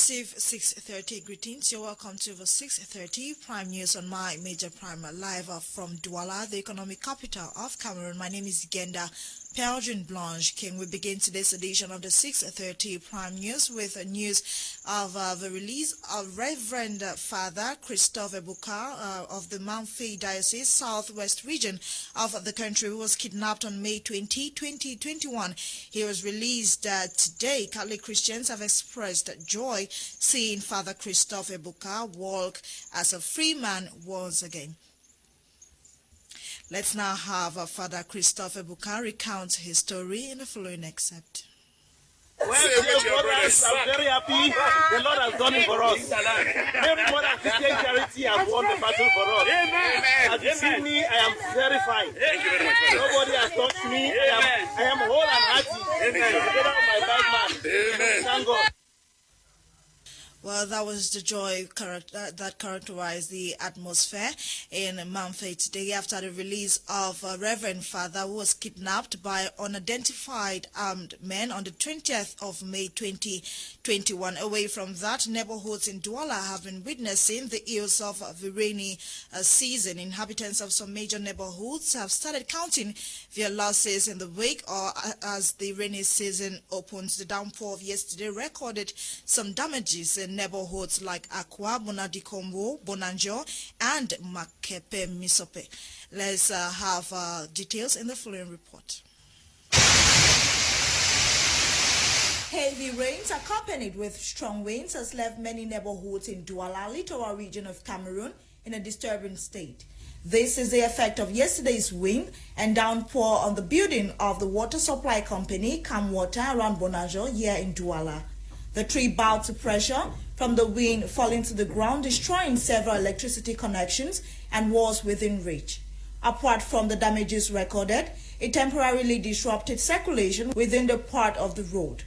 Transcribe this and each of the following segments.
Receive 6:30 greetings. You're welcome to the 6:30 Prime News on my major prime live from Douala, the economic capital of Cameroon. My name is Genda Peldrine Blanche King. We begin today's edition of the 6:30 Prime News with news of the release of Reverend Father Christophe Ebuka of the Mamfe Diocese Southwest region of the country, who was kidnapped on May 20, 2021. He was released today. Catholic Christians have expressed joy seeing Father Christophe Ebuka walk as a free man once again. Let's now have Father Christophe Ebuka recount his story in the following excerpt. Well, dear brothers, I'm very happy the Lord has done it for us. Everyone at Christian Charity has won the battle for us. Amen. As you see me, I am very fine. Nobody has touched me. I am whole and hearty. Together with my bad man. Thank God. Well, that was the joy that characterized the atmosphere in Mamfe today after the release of Reverend Father, who was kidnapped by unidentified armed men on the 20th of May 2021. Away from that, neighborhoods in Douala have been witnessing the ills of the rainy season. Inhabitants of some major neighborhoods have started counting their losses in the wake or as the rainy season opens. The downpour of yesterday recorded some damages in neighborhoods like Akwa, Bonadikombo, Bonanjo, and Makepe Misope. Let's have details in the following report. Heavy rains accompanied with strong winds has left many neighborhoods in Douala, littoral region of Cameroon, in a disturbing state. This is the effect of yesterday's wind and downpour on the building of the water supply company, Camwater, around Bonanjo, here in Douala. The tree bowed to pressure from the wind falling to the ground, destroying several electricity connections and walls within reach. Apart from the damages recorded, it temporarily disrupted circulation within the part of the road.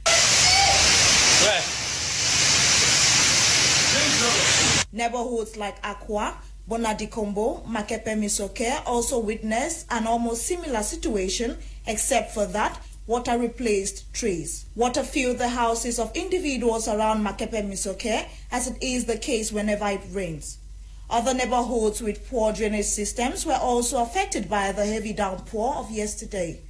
Neighborhoods like Akwa, Bonadikombo, Makepe Misoke also witnessed an almost similar situation, except for that water replaced trees. Water filled the houses of individuals around Makepe Misoke, as it is the case whenever it rains. Other neighborhoods with poor drainage systems were also affected by the heavy downpour of yesterday.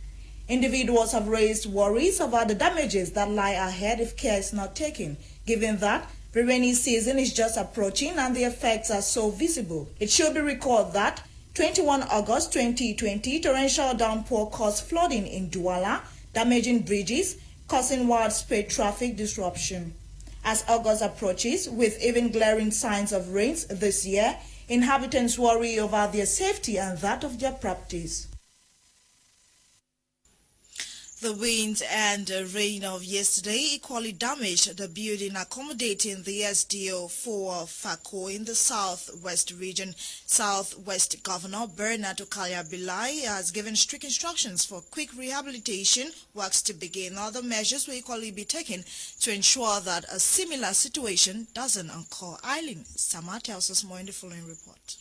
Individuals have raised worries about the damages that lie ahead if care is not taken, given that the rainy season is just approaching and the effects are so visible. It should be recalled that 21 August 2020, torrential downpour caused flooding in Douala, damaging bridges, causing widespread traffic disruption. As August approaches, with even glaring signs of rains this year, inhabitants worry over their safety and that of their properties. The wind and rain of yesterday equally damaged the building accommodating the SDO for Fako in the Southwest region. Southwest Governor Bernard Okalia-Bilai has given strict instructions for quick rehabilitation works to begin. Other measures will equally be taken to ensure that a similar situation doesn't occur. Eileen Sama tells us more in the following report.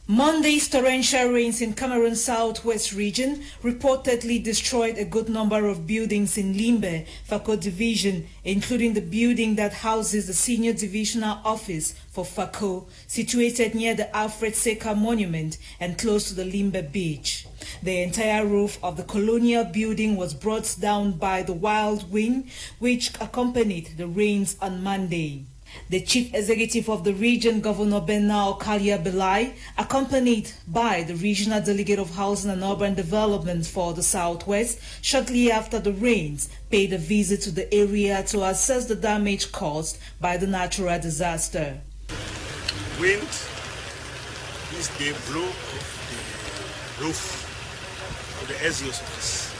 Monday's torrential rains in Cameroon's southwest region reportedly destroyed a good number of buildings in Limbe, Fako Division, including the building that houses the senior divisional office for Fako, situated near the Alfred Seka Monument and close to the Limbe beach. The entire roof of the colonial building was brought down by the wild wind which accompanied the rains on Monday. The chief executive of the region, Governor Bernard Okalia-Bilai, accompanied by the regional delegate of housing and urban development for the southwest, shortly after the rains, paid a visit to the area to assess the damage caused by the natural disaster. Wind this day blew off the roof of the SDO's office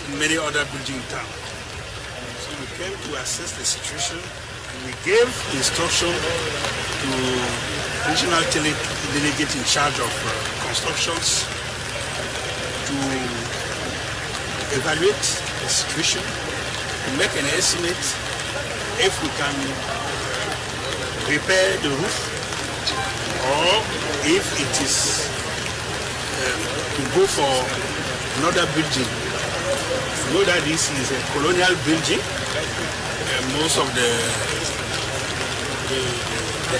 and many other buildings in town. So we came to assess the situation. We gave instruction to regional delegate in charge of constructions to evaluate the situation, to make an estimate if we can repair the roof or if it is to go for another building. You know that this is a colonial building most of the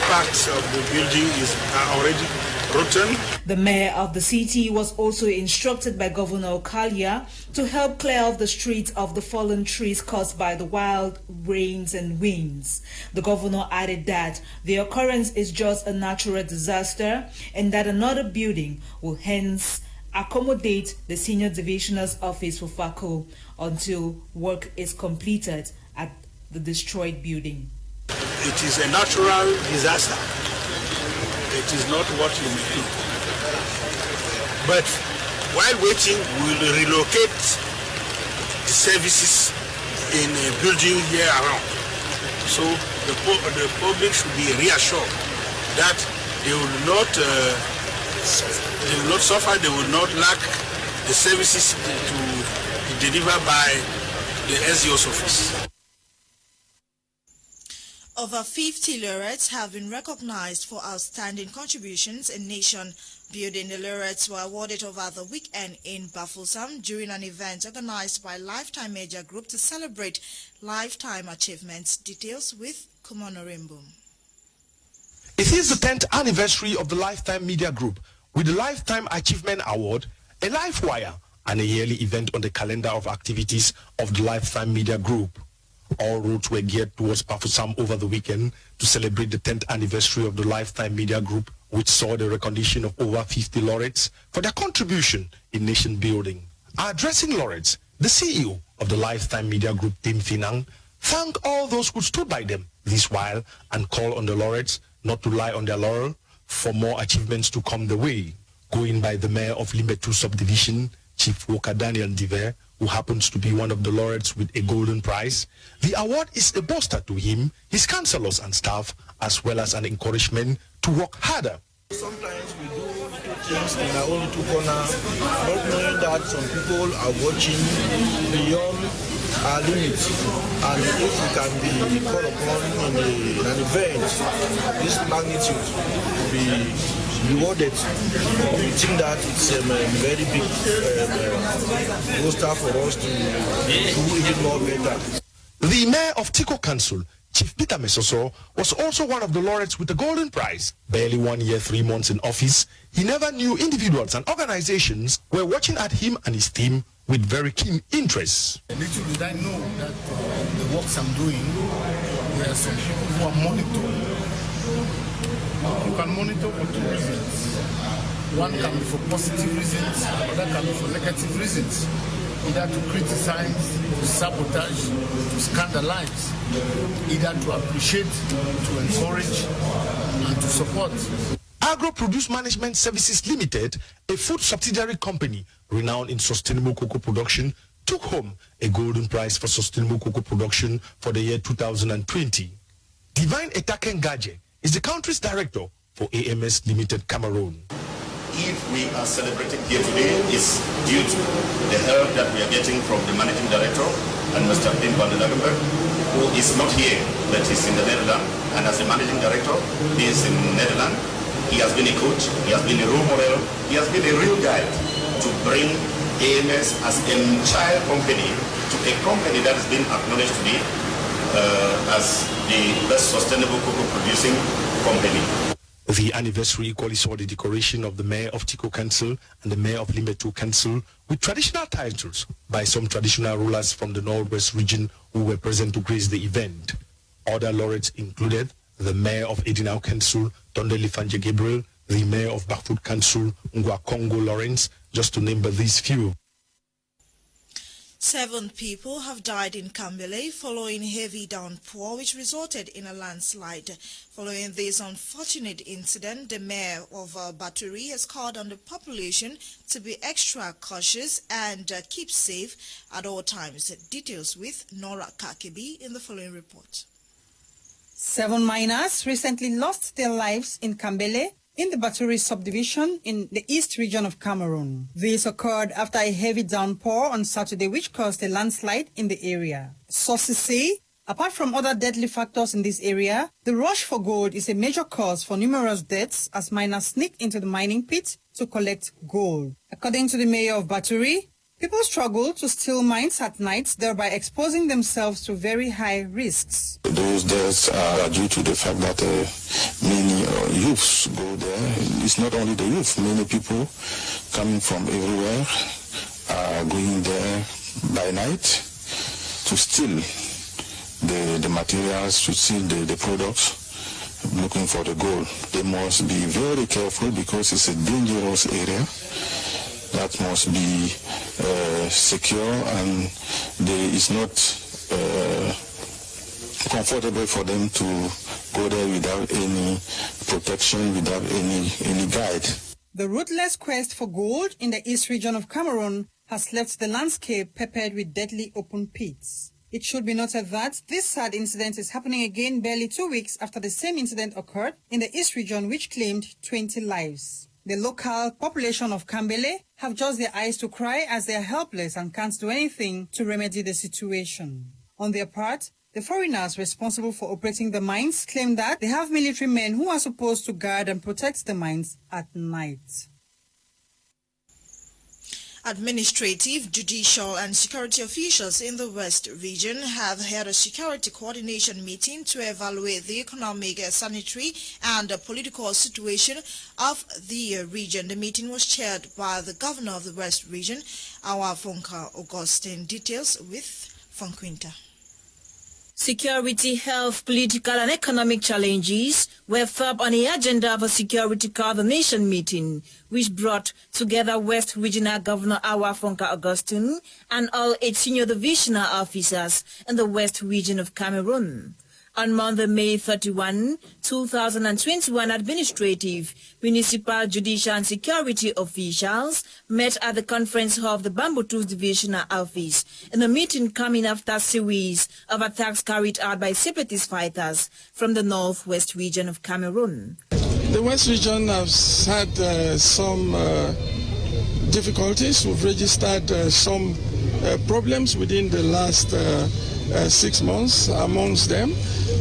parts of the building are already rotten. The mayor of the city was also instructed by Governor Okalia to help clear off the streets of the fallen trees caused by the wild rains and winds. The governor added that the occurrence is just a natural disaster and that another building will hence accommodate the senior divisioner's office for FACO until work is completed at the destroyed building. It is a natural disaster. It is not what you may think. But while waiting, we will relocate the services in a building here around. So the public should be reassured that they will not suffer, they will not lack the services to be delivered by the SDO's office. Over 50 laureates have been recognized for outstanding contributions in nation building. The laureates were awarded over the weekend in Bafusam during an event organized by Lifetime Media Group to celebrate lifetime achievements. Details with Kumano Rainbow. It is the 10th anniversary of the Lifetime Media Group with the Lifetime Achievement Award, a live wire, and a yearly event on the calendar of activities of the Lifetime Media Group. All roads were geared towards Bafusam over the weekend to celebrate the 10th anniversary of the Lifetime Media Group, which saw the recognition of over 50 laureates for their contribution in nation building. Addressing laureates, the CEO of the Lifetime Media Group, Tim Finang, thanked all those who stood by them this while and called on the laureates not to lie on their laurel for more achievements to come the way. Going by the mayor of Limbe 2 subdivision, Chief Walker Daniel Diver, who happens to be one of the laureates with a golden prize, the award is a bolster to him, his councillors and staff, as well as an encouragement to work harder. Sometimes we do little things in our own little corner, not knowing that some people are watching beyond our limits. And if we can be called upon in an event this magnitude to be rewarded, we think that it's a very big roster for us to do even more better. The mayor of Tiko Council, Chief Peter Mesoso, was also one of the laureates with the golden prize. Barely 1 year, 3 months in office, he never knew individuals and organizations were watching at him and his team with very keen interest. Little did I know that the works I'm doing, there are some people who are monitoring. You can monitor for 2 reasons. One can be for positive reasons, another can be for negative reasons. Either to criticize, to sabotage, to scandalize, either to appreciate, to encourage, and to support. Agro Produce Management Services Limited, a food subsidiary company renowned in sustainable cocoa production, took home a golden prize for sustainable cocoa production for the year 2020. Divine Etaken Gaje is the country's director for AMS Limited Cameroon. If we are celebrating here today, is due to the help that we are getting from the managing director and Mr. Pim van den Lagenberg, who is not here, but is in the Netherlands. And as the managing director, he is in the Netherlands. He has been a coach, he has been a role model, he has been a real guide to bring AMS as a child company to a company that has been acknowledged today as the best sustainable cocoa producing company. The anniversary equally saw the decoration of the mayor of Tiko Council and the mayor of Limbe 2 Council with traditional titles by some traditional rulers from the Northwest region who were present to grace the event. Other laureates included the mayor of Edinau Council, Tondeli Fanje Gabriel, the mayor of Bafut Council, Ngwa Congo Lawrence, just to name but these few. 7 people have died in KAMBELE following heavy downpour which resulted in a landslide. Following this unfortunate incident, the mayor of Baturi has called on the population to be extra cautious and keep safe at all times. Details with Nora Kakebi in the following report. 7 miners recently lost their lives in KAMBELE in the Baturi subdivision in the east region of Cameroon. This occurred after a heavy downpour on Saturday which caused a landslide in the area. Sources say, apart from other deadly factors in this area, the rush for gold is a major cause for numerous deaths as miners sneak into the mining pit to collect gold. According to the mayor of Baturi, People struggle to steal mines at night, thereby exposing themselves to very high risks. Those deaths are due to the fact that many youths go there. It's not only the youth, many people coming from everywhere are going there by night to steal the materials, to steal the products, looking for the gold. They must be very careful because it's a dangerous area that must be secure, and it's not comfortable for them to go there without any protection, without any guide. The ruthless quest for gold in the east region of Cameroon has left the landscape peppered with deadly open pits. It should be noted that this sad incident is happening again barely 2 weeks after the same incident occurred in the east region, which claimed 20 lives. The local population of KAMBELE have just their eyes to cry as they are helpless and can't do anything to remedy the situation. On their part, the foreigners responsible for operating the mines claim that they have military men who are supposed to guard and protect the mines at night. Administrative, judicial and security officials in the West region have held a security coordination meeting to evaluate the economic, sanitary and political situation of the region. The meeting was chaired by the governor of the West region, our Fonka Augustine. Details with Fonquinta. Security, health, political and economic challenges were top on the agenda of a security coordination meeting, which brought together West Regional Governor Awa Fonka Augustine and all 8 senior divisional officers in the West region of Cameroon. On Monday, May 31, 2021, administrative, municipal, judicial and security officials met at the conference hall of the Bambutus Divisional Office in a meeting coming after a series of attacks carried out by separatist fighters from the northwest region of Cameroon. The West region has had some difficulties. We've registered some problems within the last 6 months. Amongst them,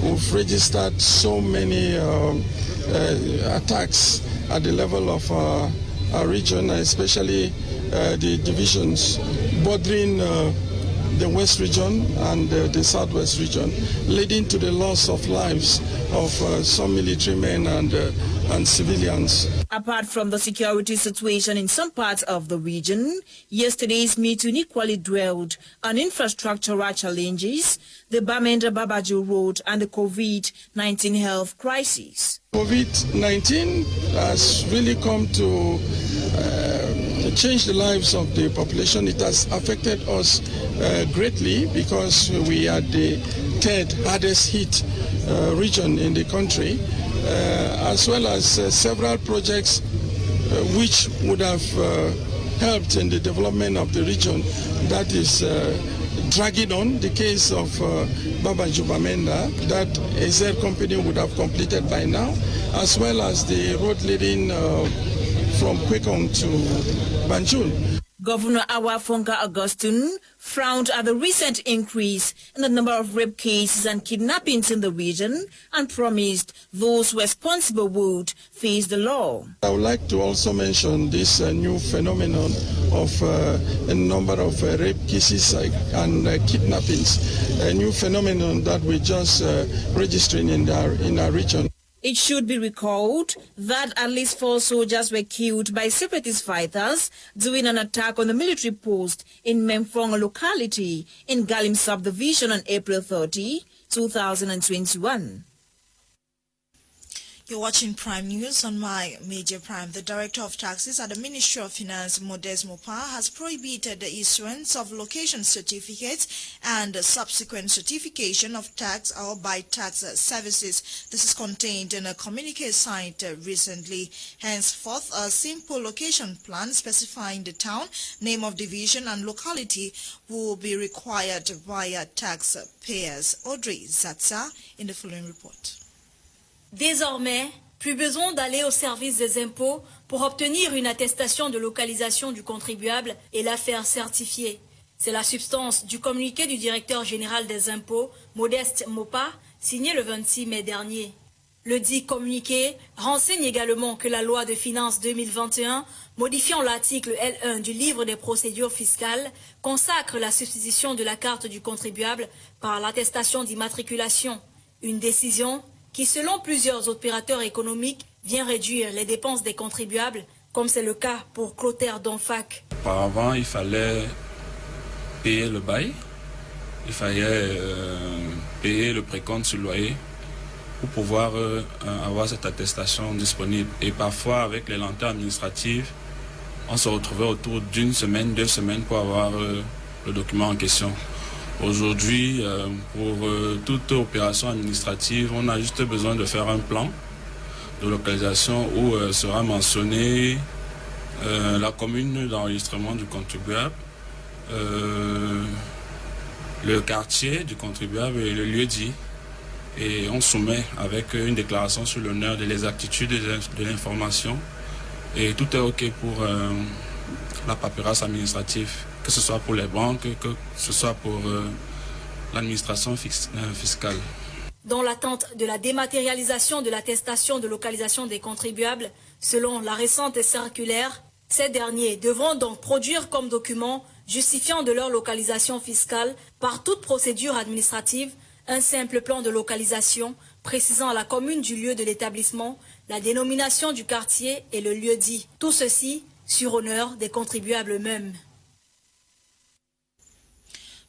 we've registered so many attacks at the level of our region, especially the divisions bordering the West region and the Southwest region, leading to the loss of lives of some military men and civilians. Apart from the security situation in some parts of the region, yesterday's meeting equally dwelled on infrastructural challenges, the Bamenda Babaju Road and the COVID-19 health crisis. COVID-19 has really come to change the lives of the population. It has affected us greatly because we are the 3rd hardest hit region in the country, as well as several projects which would have helped in the development of the region that is dragging on. The case of Babaju Bamenda that AZ company would have completed by now, as well as the road leading from Kwekong to Banjul. Governor Awa Fonka Augustine frowned at the recent increase in the number of rape cases and kidnappings in the region and promised those responsible would face the law. I would like to also mention this new phenomenon of a number of rape cases and kidnappings, a new phenomenon that we're just registering in our region. It should be recalled that at least 4 soldiers were killed by separatist fighters during an attack on the military post in Memphong locality in Galim subdivision on April 30, 2021. You're watching Prime News on My Major Prime. The Director of Taxes at the Ministry of Finance, Modest Mopa, has prohibited the issuance of location certificates and subsequent certification of tax or by tax services. This is contained in a communique signed recently. Henceforth, a simple location plan specifying the town, name of division and locality will be required via taxpayers. Audrey Zatsa in the following report. Désormais, plus besoin d'aller au service des impôts pour obtenir une attestation de localisation du contribuable et la faire certifier. C'est la substance du communiqué du directeur général des impôts, Modeste Mopa, signé le 26 mai dernier. Le dit communiqué renseigne également que la loi de finances 2021, modifiant l'article L1 du livre des procédures fiscales, consacre la substitution de la carte du contribuable par l'attestation d'immatriculation. Une décision qui, selon plusieurs opérateurs économiques, vient réduire les dépenses des contribuables, comme c'est le cas pour Clotaire Donfac. Auparavant, il fallait payer le bail, il fallait payer le précompte sur le loyer pour pouvoir avoir cette attestation disponible. Et parfois, avec les lenteurs administratives, on se retrouvait autour d'une semaine, 2 semaines pour avoir le document en question. Aujourd'hui, pour toute opération administrative, on a juste besoin de faire un plan de localisation où sera mentionné la commune d'enregistrement du contribuable, le quartier du contribuable et le lieu dit. Et on soumet avec une déclaration sur l'honneur de l'exactitude de l'information. Et tout est OK pour la paperasse administrative, que ce soit pour les banques, que ce soit pour l'administration fiscale. Dans l'attente de la dématérialisation de l'attestation de localisation des contribuables, selon la récente circulaire, ces derniers devront donc produire comme document justifiant de leur localisation fiscale par toute procédure administrative un simple plan de localisation précisant la commune du lieu de l'établissement, la dénomination du quartier et le lieu dit. Tout ceci sur honneur des contribuables eux-mêmes.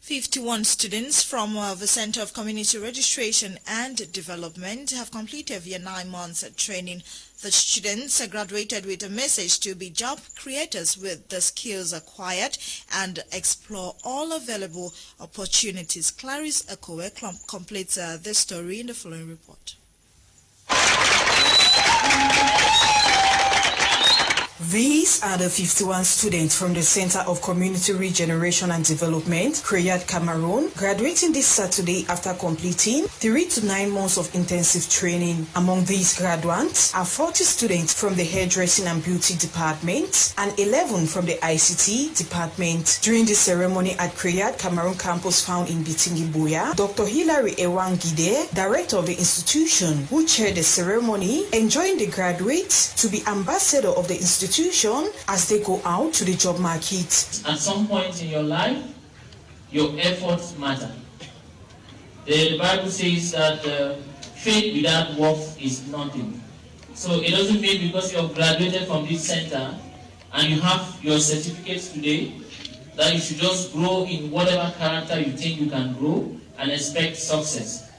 51 students from the Center of Community Registration and Development have completed their 9 months training. The students graduated with a message to be job creators with the skills acquired and explore all available opportunities. Clarice Akowe completes this story in the following report. These are the 51 students from the Center of Community Regeneration and Development, Kreyad, Cameroon, graduating this Saturday after completing 3 to 9 months of intensive training. Among these graduates are 40 students from the Hairdressing and Beauty Department and 11 from the ICT Department. During the ceremony at Kreyad, Cameroon campus found in Bitingi Buya, Dr. Hilary Ewangide, director of the institution, who chaired the ceremony, enjoined the graduates to be ambassador of the institution as they go out to the job market. At some point in your life, your efforts matter. The Bible says that faith without works is nothing. So it doesn't mean because you have graduated from this center and you have your certificates today that you should just grow in whatever character you think you can grow and expect success.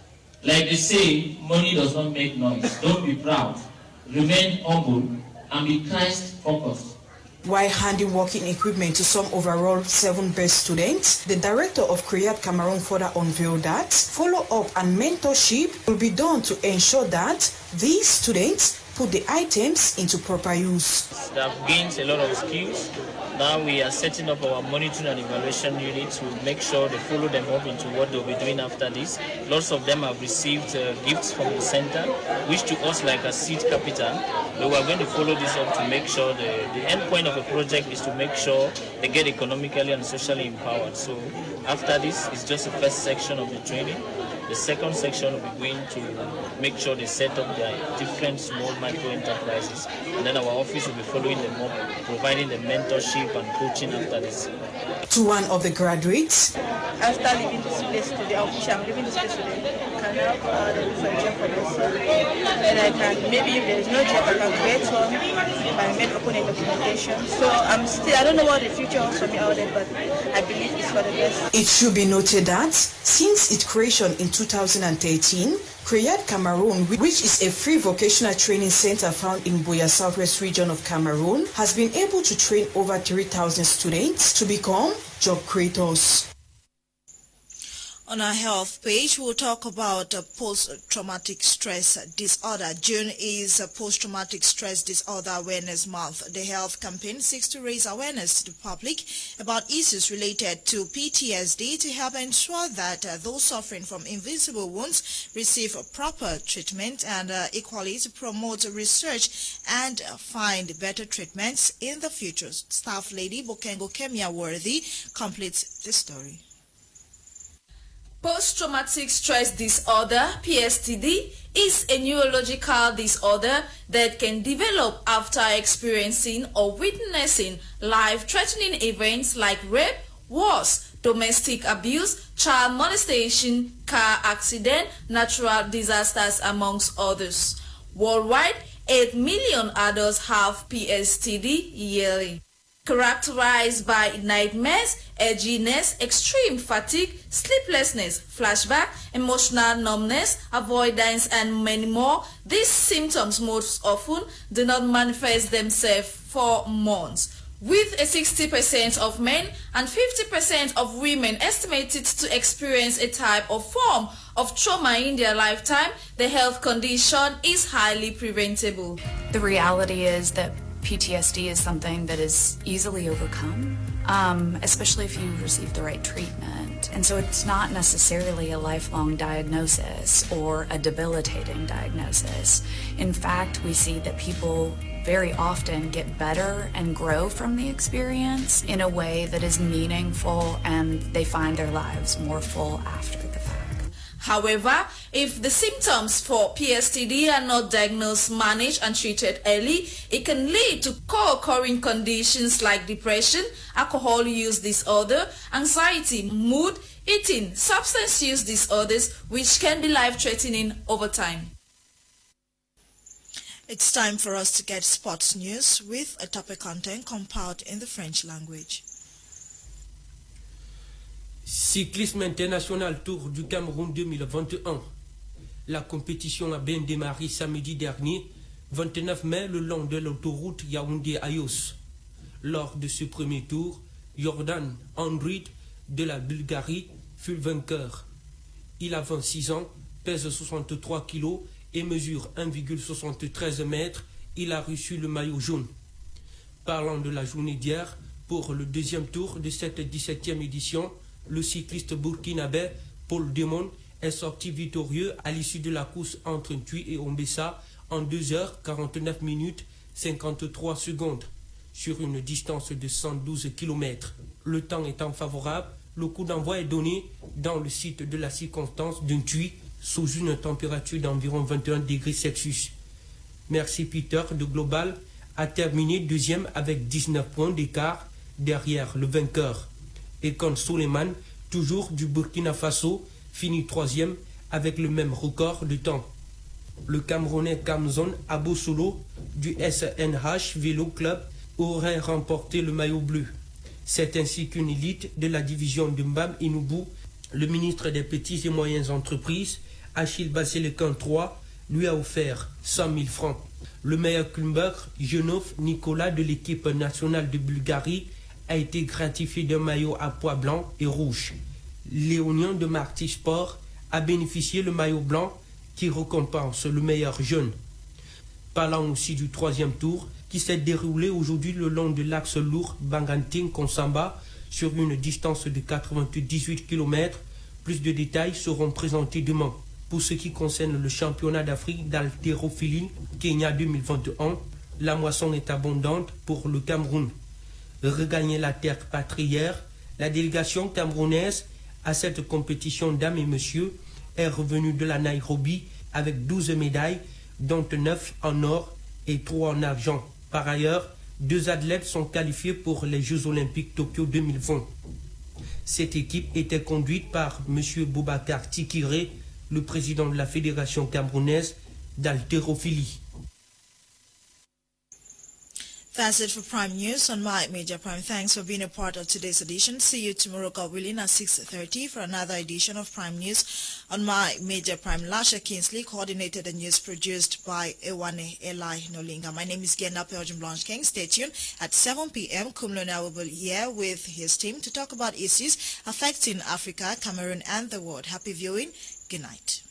Like they say, money does not make noise. Don't be proud. Remain humble and be Christ-focused. While handing working equipment to some overall 7 best students, the director of Kreyad Cameroon further unveiled that follow-up and mentorship will be done to ensure that these students put the items into proper use. They have gained a lot of skills. Now we are setting up our monitoring and evaluation unit to make sure they follow them up into what they'll be doing after this. Lots of them have received gifts from the center, which to us like a seed capital. But we are going to follow this up to make sure the end point of the project is to make sure they get economically and socially empowered. So after this, it's just the first section of the training. The second section will be going to make sure they set up their different small micro enterprises. And then our office will be following them up, providing the mentorship and coaching after this. To one of the graduates, after leaving this place today, I'm leaving this place today, I can now look for a job for myself. And I can, maybe if there is no job, I can create one by main opening documentation. So I don't know what the future holds for me out there, but I believe it's for the best. It should be noted that since its creation in 2013, Kreyad Cameroon, which is a free vocational training center found in Buya Southwest region of Cameroon, has been able to train over 3,000 students to become job creators. On our health page, we'll talk about post-traumatic stress disorder. June is Post-Traumatic Stress Disorder Awareness Month. The health campaign seeks to raise awareness to the public about issues related to PTSD to help ensure that those suffering from invisible wounds receive proper treatment and equally to promote research and find better treatments in the future. Staff Lady Bokengo Kemia Worthy completes this story. Post-traumatic stress disorder, PTSD, is a neurological disorder that can develop after experiencing or witnessing life-threatening events like rape, wars, domestic abuse, child molestation, car accident, natural disasters, amongst others. Worldwide, 8 million adults have PTSD yearly. Characterized by nightmares, edginess, extreme fatigue, sleeplessness, flashback, emotional numbness, avoidance, and many more, these symptoms most often do not manifest themselves for months. With a 60% of men and 50% of women estimated to experience a type or form of trauma in their lifetime, the health condition is highly preventable. The reality is that PTSD is something that is easily overcome, especially if you receive the right treatment. And so it's not necessarily a lifelong diagnosis or a debilitating diagnosis. In fact, we see that people very often get better and grow from the experience in a way that is meaningful, and they find their lives more full after the fact. However, if the symptoms for PTSD are not diagnosed, managed, and treated early, it can lead to co-occurring conditions like depression, alcohol use disorder, anxiety, mood, eating, substance use disorders, which can be life-threatening over time. It's time for us to get sports news with a topic content compiled in the French language. Cyclisme international Tour du Cameroun 2021. La compétition a bien démarré samedi dernier, 29 mai, le long de l'autoroute Yaoundé-Ayos. Lors de ce premier tour, Jordan Andrid de la Bulgarie fut le vainqueur. Il a 26 ans, pèse 63 kg et mesure 1,73 mètres. Il a reçu le maillot jaune. Parlant de la journée d'hier, pour le deuxième tour de cette 17e édition, le cycliste burkinabé Paul Demon est sorti victorieux à l'issue de la course entre Ntui et Ombessa en 2h49 minutes 53 secondes sur une distance de 112 km. Le temps étant favorable, le coup d'envoi est donné dans le site de la circonstance de Ntui sous une température d'environ 21 degrés Celsius. Merci Peter de Global a terminé deuxième avec 19 points d'écart derrière le vainqueur. Et Kon Suleiman, toujours du Burkina Faso, finit troisième avec le même record de temps. Le Camerounais Kamzon Abosolo du SNH Vélo Club aurait remporté le maillot bleu. C'est ainsi qu'une élite de la division de Mbam Inoubou, le ministre des Petites et Moyennes Entreprises, Achille Basselekan III, lui a offert 100 000 francs. Le meilleur climber, Genov Nicolas de l'équipe nationale de Bulgarie, a été gratifié d'un maillot à pois blanc et rouge. Léonien de Marty Sport a bénéficié le maillot blanc qui récompense le meilleur jeune. Parlant aussi du troisième tour qui s'est déroulé aujourd'hui le long de l'axe lourd Banganting-Konsamba sur une distance de 98 km. Plus de détails seront présentés demain. Pour ce qui concerne le championnat d'Afrique d'haltérophilie Kenya 2021, la moisson est abondante pour le Cameroun. Regagner la terre patrière, la délégation camerounaise à cette compétition dames et messieurs est revenue de la Nairobi avec 12 médailles, dont 9 en or et 3 en argent. Par ailleurs, 2 athlètes sont qualifiés pour les Jeux Olympiques Tokyo 2020. Cette équipe était conduite par M. Boubacar Tikiré, le président de la Fédération camerounaise d'haltérophilie. That's it for Prime News on My Media Prime. Thanks for being a part of today's edition. See you tomorrow, God willing, at 6:30 for another edition of Prime News on My Media Prime. LASHA Kingsley coordinated the news produced by EWANE NOLINGA. My name is Blanche King. Stay tuned at 7 p.m. Kumlona will be here with his team to talk about issues affecting Africa, Cameroon, and the world. Happy viewing. Good night.